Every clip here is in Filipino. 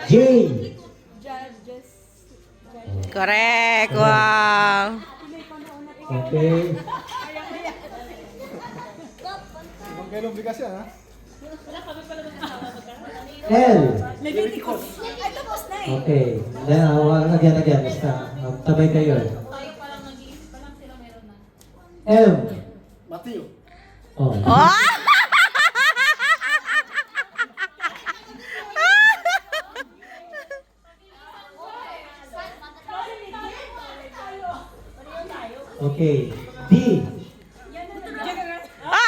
J. Correct. Wow. Okay. Magkailong bigas yan, ha? L. Leviticus. Ay, tapos na eh. Okay. Again. Tabay kayo. M. Matthew. Oh. Oh! Okay. D. Ah!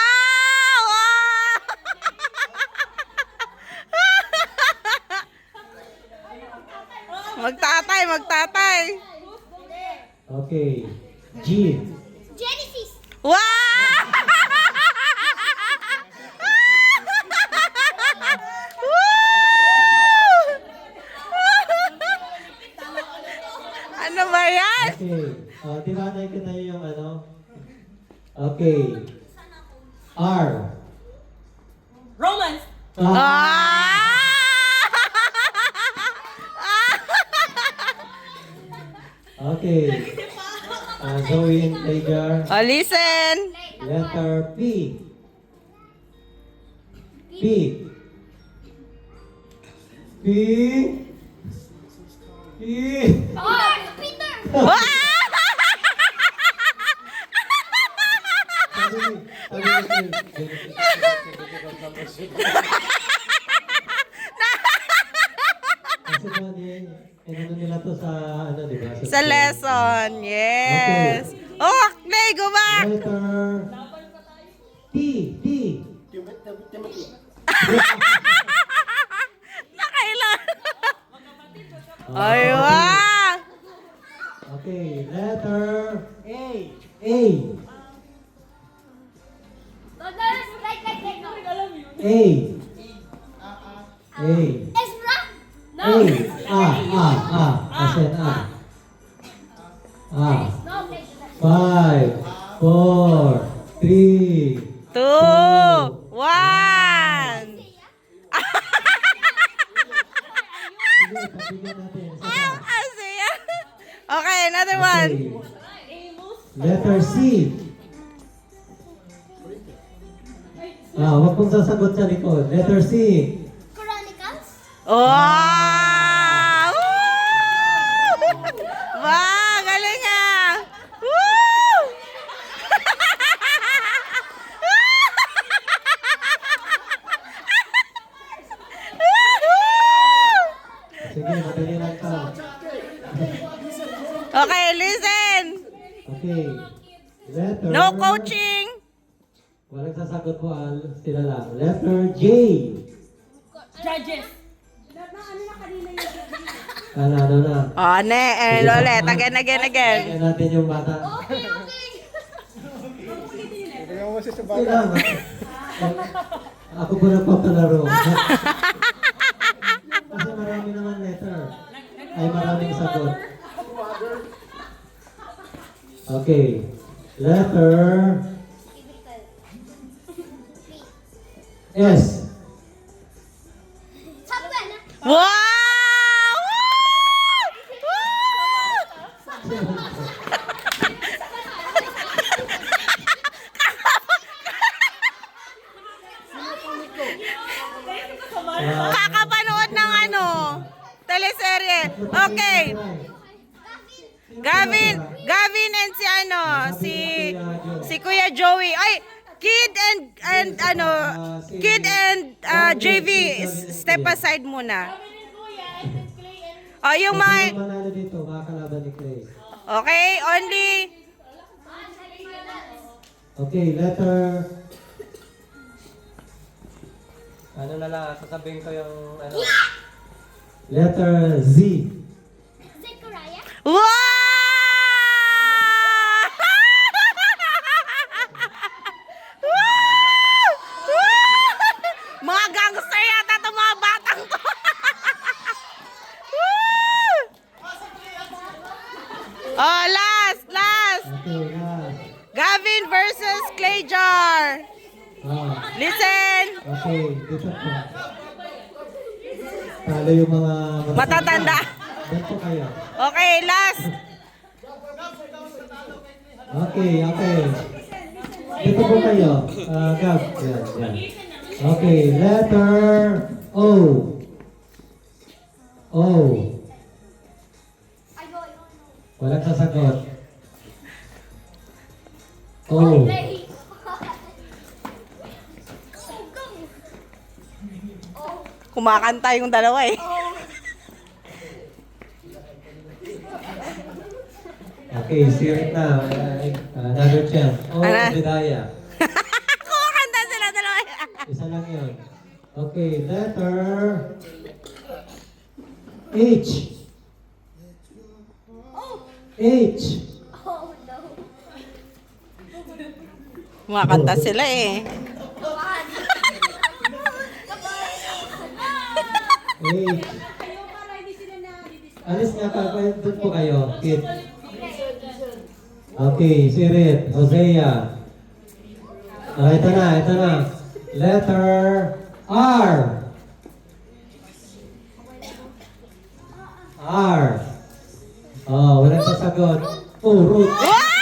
Wow! Magtatay. Okay. G. Genesis. Wow! Ano ba yan? Okay. Tinanay ko na yung ano. Okay. R. Romans. Ah! Okay. Zoe and Tegar. Oh, listen. Letter P. P. P. P. Peter. Wow! Kasi po, inano nila to sa, ano, di ba? Sa lesson. Yes. Oh, Clay, go back. Letter T. T. Timothy. Nakailan. Ay, wow. Okay, letter A. A. A. A. Ezra. A. As in A. No. Five, four, three, 2, 1. Sige, pabigyan natin. Isa pa. Asya. Okay, another one. Okay. Letter C. Wag pong sasagot sa likod. Letter C. Chronicles. Wow! Woo! Wow, galing ah! Woo! Sige, madali lang ka. Okay, listen. Okay. Letter... No coaching. Walang sasagot po, sila lang. Letter J. Judges. Ano na. Oh, ulit. Again. Tingnan natin yung bata. Tingnan mo siya sa Wait bata. lang. Ako po nagpapalaro. Kasi marami naman letter. Ay, maraming sagot. Okay. Letter S. Wow! Woo! Kakapanood ng ano, teleserye. Okay. Gavin and si ano, si Kuya Joey. Ay, Kid and JV, step aside muna. Oh, yung mga, Sino manalo dito? Makakalaban ni Clay. okay, only, Okay, letter... Ano na lang, sasabihin ko yung ano... Letter Z. Zechariah. wow! Mga gangster yata itong mga batang to. Oh, last. Okay, na. Gavin versus Clay Jar. Ah, Listen. okay, dito po. Tayo Lalo yung mga Matatanda. Doon po kayo. Okay, last. Okay. Dito po kayo. Gab. Yan. Okay, letter O. O. Walang sasagot. O. Kumakanta yung dalawa eh. Okay, sirit na. Another chance. O, Ano? Bidaya. Kumakanta sila dalawa. Isa lang yun. Okay, letter H. H. Kumakanta sila eh. H. Alis nga pa. Doon po kayo. Kid. Okay, Sirit. Hosea. Ito na. Letter R. R. Oh, walang sasagot. Oh, Ruth. Wow!